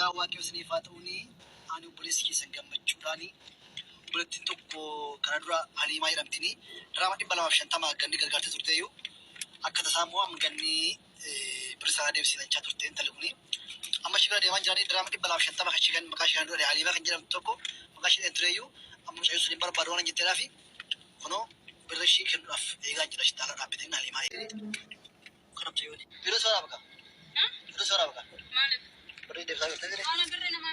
nagaa waaqessanii faatuuni ani obboleessi sangammachuudhaani obboleettiin tokko kana dura Haliimaa jedhamtini diraama 250 ganni gargaartee turteeyyuu akka tasaa immoo amma ganni birisaa deebisiifachaa turte intalli kuni amma ishee bira deemaa jiranii diraama 250 kan ishee maqaa ishee kan dura Haliimaa kan jedhamtu tokko maqaa ishee tureeyyuu amma mucayyoo sun barbaadu waan jetteedhaa fi kunoo birra ishee kennuudhaaf eegaa jira ishee taala dhaabbiteen Haliimaa kana mucayyooni birra soraa baqa birra soraa baqa بري دبسة كتير. أنا بري أنا ما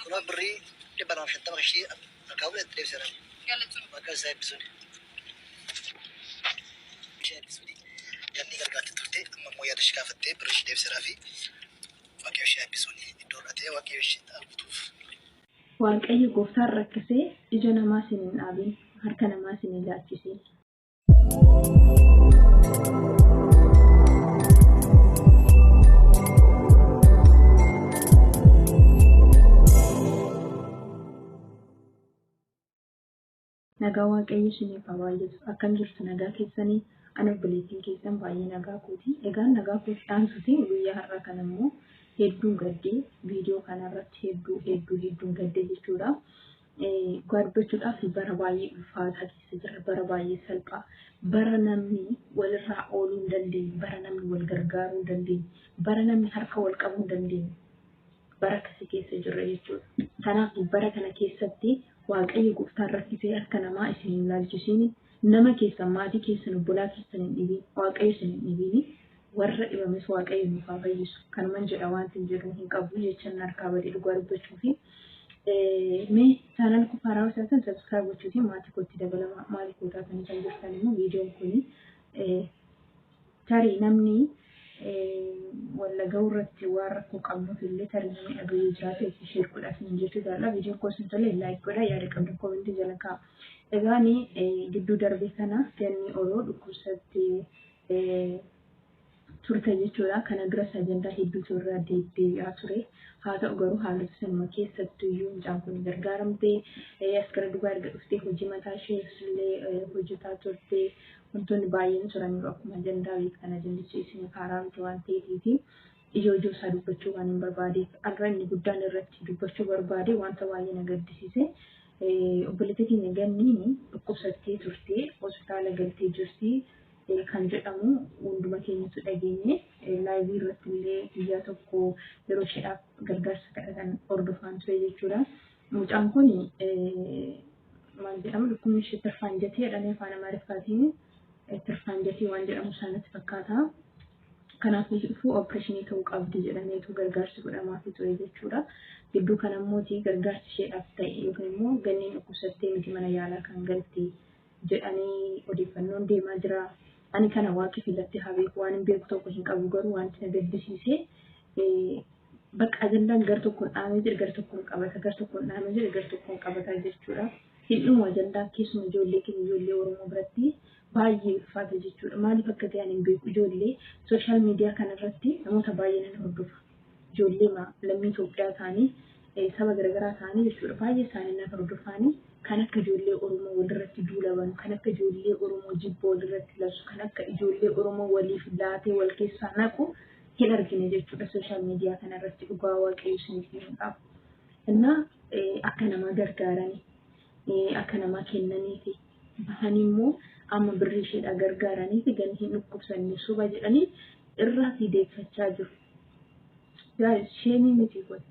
كنا بري دبنا مش تبغى شيء أكاول دبسة راني. قالت شنو؟ ما قال سايب بسوني. شيء بسوني. يعني قال تطرتي أما مو يادش كافتة بريش دبسة رافي. ما كيو شيء بسوني. الدور أتيه وكيو شيء أبوتوف. والكأي قفتار ركسي إجانا ما سنين أبي هركنا ما سنين لا تجسي. nagaa waaqayyo isiniif haa baay'atu akkan jirtu nagaa keessanii ana obboleettiin keessan baay'ee nagaa kooti egaan nagaa kooti dhaamsuti guyyaa har'a kana immoo hedduun gaddee viidiyoo kanarratti hedduun gaddee jechuudha garbaachuudhaaf bara baay'ee ulfaataa keessa jira bara baay'ee salphaa bara namni walirraa ooluu hin dandeenye bara namni wal gargaaruu hin dandeenye bara namni harka wal qabuu hin dandeenye bara akkasii keessa jirra jechuudha kanaaf bara kana keessatti waaqayyo gooftaan rakkisee akka namaa isin hin laalchisiin nama keessan maatii keessan obbolaa keessan hin dhibiin waaqayyo isin hin dhibiin warra dhibames waaqayyo nuuf haa fayyisu kanuman jedha wanti hin jedhu hin qabu jechaan harkaa badee dhugaa dubbachuu fi mee chaanal Kufaraa Hawaasaa subscribe gochuu fi maatii kootti dabalama maaliif gootaatanii kan jirtan immoo viidiyoon kun tarii namni wala gawratti waan rakkoo qabnuuf illee tarii namni dhaga'uu jiraate itti sheer godhaaf hin jirtu taala viidiyoon kun tolee laayik godhaa yaada qabdu koomentii jala kaa'a. Egaani gidduu darbee kana ganni oloo dhukkubsatte turte jechuudha kana dura ajandaa hedduutu irraa deebi'aa ture haa ta'u garuu haalota sanuma keessattuu iyyuu mucaan kun gargaaramtee as gara duubaa erga dhuftee hojii mataa ishee illee hojjetaa turte wantoonni baay'een turaniiru akkuma ajandaa beektan ajandichi isin karaa miti waan ta'eefi ijoo isaa dubbachuu waan hin barbaadeef har'a inni guddaan irratti dubbachuu barbaade wanta baay'ee na gaddisiise obboleettii keenya ganniin dhukkubsattee turte hospitaala galtee jirti kan jedhamu hunduma keenyatu dhageenye laayivii irratti illee guyyaa tokko yeroo isheedhaaf gargaarsa kadhatan hordofaan ture jechuudha mucaan kun maal jedhamu dhukkubni ishee tirfaanjatii jedhamee afaan amaariffaatiin tirfaanjatii waan jedhamu sanatti fakkaata kanaaf dhufuu opereeshinii ta'uu qabdi jedhameetu gargaarsi godhamaafii ture jechuudha gidduu kana immoo gargaarsi isheedhaaf ta'e yookiin immoo ganniin dhukkubsattee miti mana yaalaa kan galte jedhanii odeeffannoon deemaa jira ani kana waaqi filatti habeeku waan hin beeku tokko hin qabu garuu wanti na gaddisiise bakka ajandaan gar tokkoon dhaamee jira gar tokkoon qabata gar tokkoon dhaamee jira gar tokkoon qabata jechuudha hidhuma ajandaa keessuma ijoollee keenya ijoollee Oromoo biratti baay'ee ulfaata jechuudha maaliif akka ta'an hin beeku ijoollee sooshaal miidiyaa kanarratti namoota baay'ee nan hordofa ijoollee lammii Itoophiyaa ta'anii saba garaagaraa ta'anii jechuudha baay'ee isaanii nan hordofanii kan akka ijoollee Oromoo walirratti duulaban kan akka ijoollee Oromoo jibboo walirratti labsu kan akka ijoollee Oromoo waliif laatee wal keessaa naqu hin argine jechuudha sooshaal miidiyaa kanarratti dhugaa waaqayyo isiniif hin qabu. Innaa akka nama gargaaranii akka nama kennaniifi bahanii immoo amma birrii isheedhaa gargaaraniifi ganni hin dhukkubsanne suba jedhanii irraa fideeffachaa jiru. Gaa'is sheenii miti kun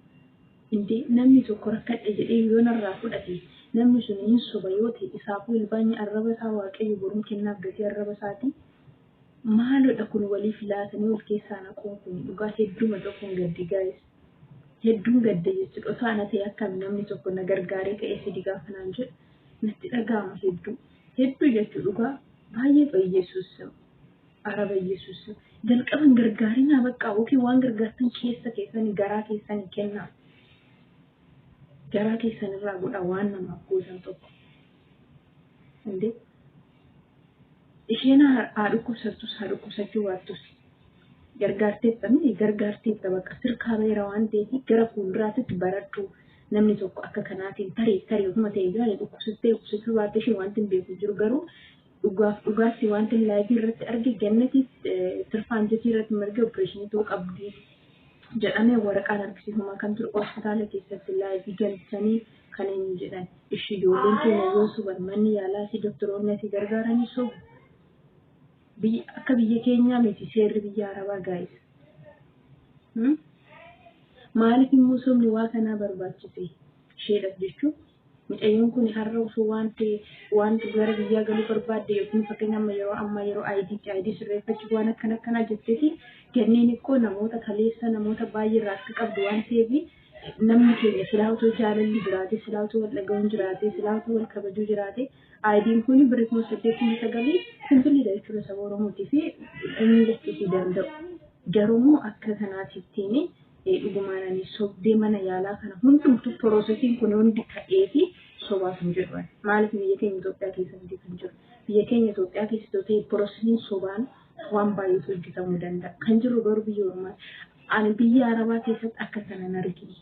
indee namni tokko rakkadhe jedhee yoo narraa fudhate namni sun hin suba yoo ta'e isaafuu ilbaanyi arraba isaa waaqayyo boruun kennaaf gatii arraba isaatii maalodha kun waliif laatanii wal keessaa naquun kun dhugaa hedduma tokkoon gaddi gaa'is hedduun gadda jechuudha osoo ana ta'e akkam namni tokko na gargaaree ka'ee fidi gaafa naan jedhu natti dhaga'ama hedduu jechuudha dhugaa baay'ee bayyeessuus araba yesuus jalqaban gargaarinaa bakka yookiin waan gargaartan keessa keessanii garaa keessanii kennaa garaa keessan irraa godha waan namaaf gootan tokko indee isheen haa dhukkubsattus haa dhukkubsachuu baattus gargaarteetta bakka sirkaa beera waan ta'eef gara fuulduraatti baradhu namni tokko akka kanaatiin tarii ofuma ta'e gaarii dhukkubsachuu baatte ishee wanti hin beeku jiru garuu dhugaatti wanti laayivii irratti arge gannatiif tirfaanjatii irratti marge opereeshinii ta'uu qabdi jedhamee waraqaan argisiifamaa kan ture hospitaala keessatti laayivii galchanii kan inni jedhan ishii ijoolleen keenya yoo suban manni yaalaa fi doktoroonni asii gargaaranii sobu akka biyya keenyaa miti seerri biyya arabaa gaa'is. Maaliif immoo sobni waa kanaa barbaachise isheedhaaf jechuun mucayyoon kun har'a osoo wanti gara biyyaa galuu barbaadde yookiin fakkeenya amma yeroo ID sirreeffachuu waan akkanaa jetteeti kanneen ikkoo namoota kaleessa namoota baay'ee irraa akka qabdu waan ta'eef namni keenya silaa otoo jaalalli jiraate silaa otoo wal dhaga'uun jiraate silaa otoo wal kabajuu jiraate ID'n kun birrii 8,900 Finfinneedha jechuudha saba Oromootii fi inni jechuutii danda'u. Garuu akka kanaatittiin dhugumaananii sobdee mana yaalaa kana hundumtuu piroosesiin kun hundi ta'ee fi sobaa kan jedhu. Maaliif biyya keenya Itoophiyaa keessatti kan jiru? Biyya keenya Itoophiyaa keessatti ta'e piroosesiin sobaan waan baay'eetu hojjetamuu danda'a. Kan jiru garuu biyya Oromoo ani biyya Arabaa keessatti akka kanan argine.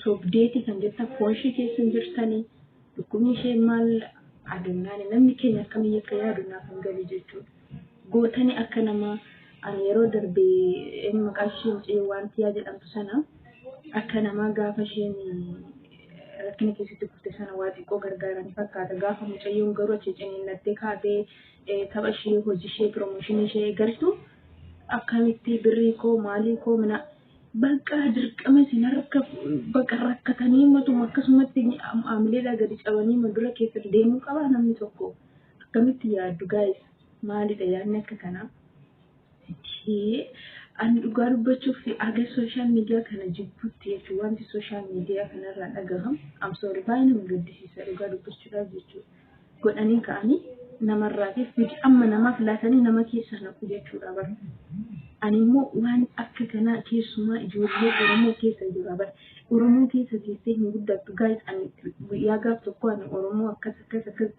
Sobdeeti kan jettan foonshii keessa hin jirtanii dhukkubni ishee maal adunnaan namni keenya akka biyya keenyaa adunnaa kan galu jechuudha. Gootanii akka nama ani yeroo darbee maqaa ishee wanti yaa jedhamtu sana akka namaa gaafa isheen rakkina keessatti kufte sana waa xiqqoo gargaaranii fakkaata. Gaafa mucayyoon garuu achi ciniinnattee kaatee tapha ishee hojii ishee piroomooshinii ishee galtu akkamitti birrii koo maalii koo mina bakka dirqama isin harka bakka rakkatanii matuma akkasumatti aamileedhaa gadi cabanii madura keessa deemuu qaba namni tokko akkamitti yaaddu gaa'is maalidha yaadni akka kanaa. Ani dhugaa dubbachuuf aga sooshaal miidiyaa kana jibbuutti jechuun wanti sooshaal miidiyaa kanarraa dhagahamu amsoori baay'ee nama gaddisiisa dhugaa dubbachuudhaaf jechuudha. Godhanii ka'anii namarraatiif amma namaaf laatanii nama keessaa naqu jechuudha bara. Ani immoo waan akka kanaa keessumaa ijoollee Oromoo keessa jira bara. Oromoo keessa teessee hin guddattu gaa'is ani guyyaa gaaf tokko ani Oromoo akkas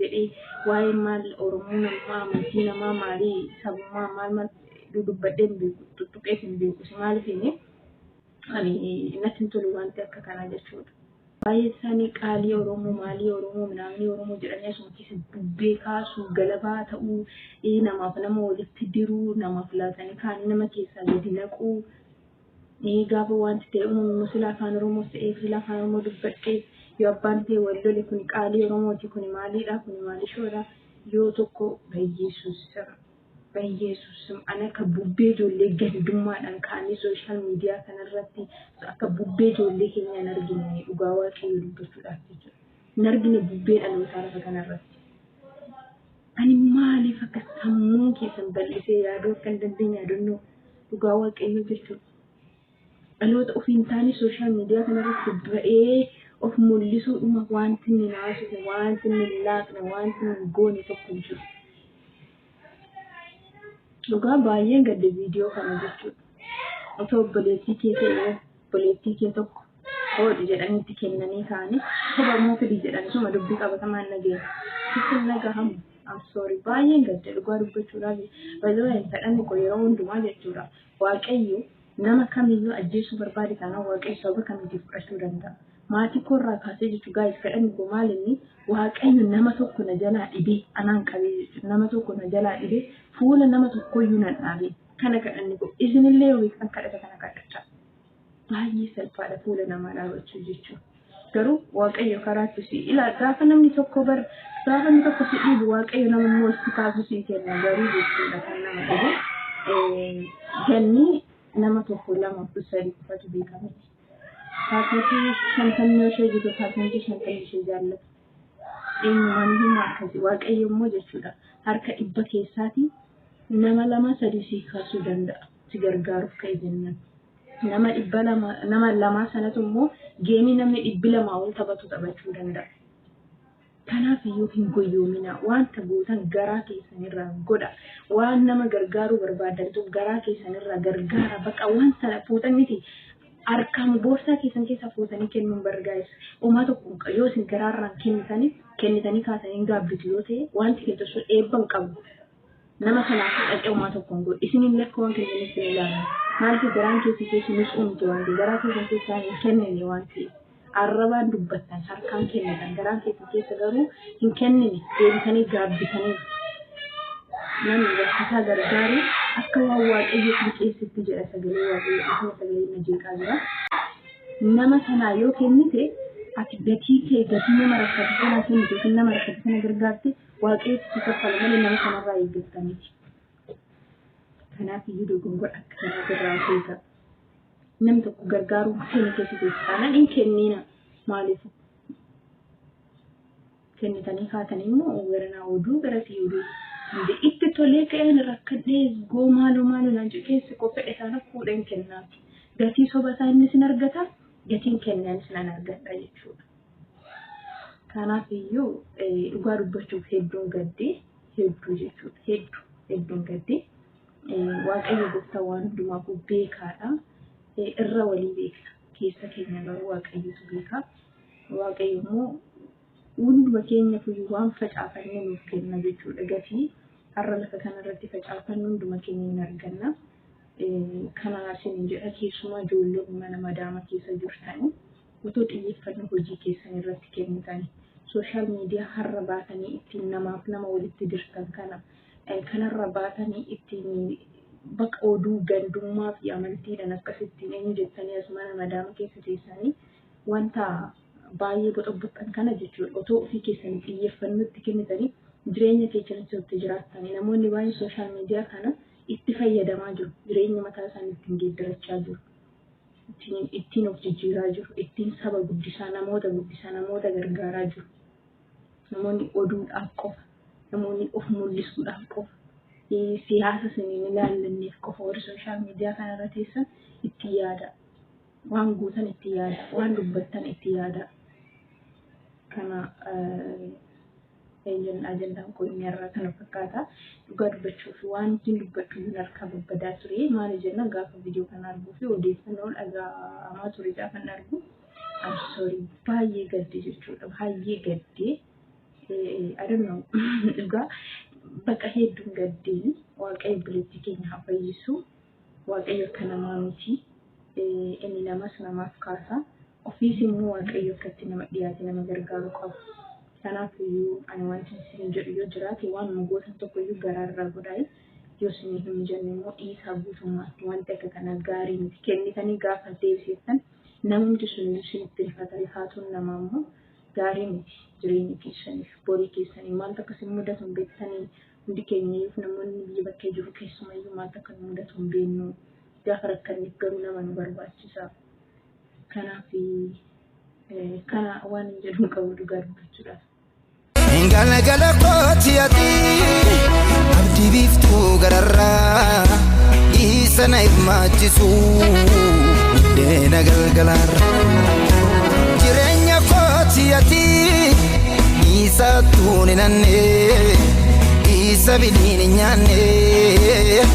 jedhee waa'ee maal Oromoo namaa amantii namaa maalii sabummaa maal dubbadheen beeku tuttuqee hin beeku maaliifini ani natti tolu wanti akka kanaa jechuudha. Baay'ee isaanii qaalii Oromoo maalii Oromoo minaamni Oromoo jedhanii asuma keessa dubbee kaasuu galabaa ta'uu namaaf nama walitti diruu namaaf laatanii kaanii nama keessaa gadi naquu gaafa wanti ta'e uumamu sila afaan Oromoo ta'ee sila afaan Oromoo dubbadhee yoo abbaan ta'e wal lole kun qaalii Oromooti kun maaliidha kun maalishoodha yoo tokko Bayyeesus ana akka bubbee ijoollee gandummaadhaan kaanii sooshaal miidiyaa kanarratti akka bubbee ijoollee keenyaan argine dhugaa waaqayyoo dubbachuudhaaf jechuudha. Hin argine bubbee dhalootaa lafa kanarratti. Ani maaliif akka sammuu keessan bal'isee yaaduu akka hin dandeenye yaadannoo dhugaa waaqayyoo jechuudha. Dhaloota ofii hin taane sooshaal miidiyaa kanarratti ba'ee of mul'isuudhuma wanti inni naasise wanti inni hin laaqne wanti inni hin goone tokko hin jiru. Dhugaa baay'een gadda viidiyoo kana jechuudha. Otoo obboleettii kee tokko hodhi jedhaniitti kennanii kaanii soba moo fidii jedhanii suma dubbii qabatamaan nageenya. Isin nagahamu amsoori baay'een gadda dhugaa dubbachuudhaaf baay'ee fedhanni koo yeroo hundumaa jechuudha. Waaqayyo nama kamiyyuu ajjeesuu barbaade kanaa waaqayyo sababa kamiitiif fudhachuu danda'a. Maatii koorraa kaasee jechuun gaa'is fedhanni koo maalinni waaqayyo nama tokko na jalaa dhibee anaan qabee jechuudha. Nama tokko na jalaa dhibee fuula nama tokkoyyuu nan dhaabee kana kadhanni koo isinillee yoo kan kadhata kana kadhachaa. Baay'ee salphaadha fuula namaa dhaabachuu jechuudha. Garuu waaqayyo karaatti si ilaa gaafa namni tokko si dhiibu waaqayyo nama immoo si kaasu si kenna garuu jechuudha kan nama dhibu. Ganni nama tokko lama sadii qofatu beekama. Fakkii shantamii ishee jiru fakkii shantamii ishee jaallatu. Eenyumaan himaa akkasii waaqayyo immoo jechuudha harka dhibba keessaati nama lama sadii si kaasuu danda'a si gargaaruuf ka'e jennan. Nama lama sanatu immoo geemii namni 200 ol taphachuu danda'a. Kanaaf iyyuu hin goyyoominaa wanta gootan garaa keessanirraa godha waan nama gargaaruu barbaadantu garaa keessanirraa gargaara baqa waan sana fuutan miti. Harkaan boorsaa keessan keessaa fuutanii kennuun barbaachisa. Uumaa tokko yoo isin garaarraan kennitanii kaasanii gaabbitu yoo ta'e wanti keessa sun eebban qabu. Nama kanaaf dhaqee uumaa tokko hin godhu. Isinillee akka waan kennanis hin ilaalan. Maaliif garaan keessa keessinis uumte wanti garaa keessan keessaa hin kennine wanti. Arrabaan dubbattan harkaan kennitan garaan keessa garuu hin kennine deebitanii gaabbitanii namni bakka isaa gargaaru akka waan waaqayyo keessatti jedha sagalee waaqayyo akkuma sagalee najeeqaa jira. Nama sanaa yoo kennite ati gatii nama rakkate sana kennite yookiin nama rakkate sana gargaarte waaqayyo si kaffala malee nama sanarraa eeggataniiti. Kanaaf iyyuu dogongora akka kanaa irraa keessa namni tokko gargaaruu keenya keessatti taanaan hin kennina maaliif kennitanii haatan immoo weeranaa oduu gara si oduu itti tolee ka'een rakkadhee maaloo naan keessi qofa isaan fuudheen kennaati. Gatii soba isaa inni sin argata gatiin kennaan sin argadha jechuudha. Kanaaf iyyuu dhugaa dubbachuuf hedduun gaddee hedduu jechuudha. Hedduun gaddee waaqayyo gooftaa waan hundumaaf beekaadha. Irra walii beekna keessa keenya garuu waaqayyotu beeka. Waaqayyo immoo hunduma keenya fuyyuu waan facaafannee nuuf kenna jechuudha. Gatii har'a lafa kanarratti facaafannu hunduma keenya hin arganna. Kana isin jedha keessumaa ijoolleen mana madaama keessa jirtanii otoo xiyyeeffannoo hojii keessan irratti kennitanii sooshaal miidiyaa har'a baatanii ittiin namaaf nama walitti dirtan kanarra baatanii ittiin bakka oduu gandummaa fi amantiidhaan akkasittiin eenyu jettanii as mana madaama keessa teessanii wanta baay'ee boxobboxan kana jechuudha. Otoo ofii keessanii xiyyeeffannootti kennitanii jireenya keessatti jiraatanii namoonni baay'een sooshaal miidiyaa kana itti fayyadamaa jiru. Jireenya mataa isaanii ittiin geeddarachaa jiru. Ittiin of jijjiiraa jiru. Ittiin saba guddisaa, namoota gargaaraa jiru. Namoonni oduudhaaf qofa, namoonni of mul'isuudhaaf qofa, siyaasa siniin ilaallanneef qofa warri sooshaal miidiyaa kanarra teessan itti yaada. Waan guutan itti yaada, waan dubbattan itti yaada. Kana ajandaan kun irraa kana fakkaata. Dhugaa dubbachuuf waan ittiin dubbachuun harkaa babbadaa ture. Maali jenna gaafa viidiyoo kana arguu fi odeeffannoon dhaga'amaa ture gaafa argu. Baay'ee gadde jechuudha. Baay'ee gaddee. I don't know. Dhugaa bakka hedduun gaddee waaqayyo biratti keenya haa fayyisu. Waaqayyo akka namaa miti. Inni namaaf kaasa. Ofiis immoo waaqayyo akkatti nama dhiyaate nama gargaaru qabu. Kanaaf iyyuu ani wanti isin jedhu yoo jiraate waan goota tokko iyyuu garaarraa godhaa yoo isin hin jenne immoo dhiisaa guutummaatti wanti akka kana gaarii miti kennitanii gaafa deebistan namni sun isinitti rifata rifaatuun namaa immoo gaarii miti jireenya keessaniif borii keessanii maal akka isin mudatu hin beektanii hundi keenyayyuuf namoonni biyya bakkee jiru keessumayyuu maal akka nu mudatu hin beeknu gaafa rakkanneef garuu nama nu barbaachisa. Kanaaf kana waan hin jedhu qabu dhugaa dubbachuudhaaf. Galgala kooti ati abdii biiftuu gararraa isa na hirmaachisu deena galgalaarra jireenya kooti ati isa tuuni nannee isa biliin nyaannee.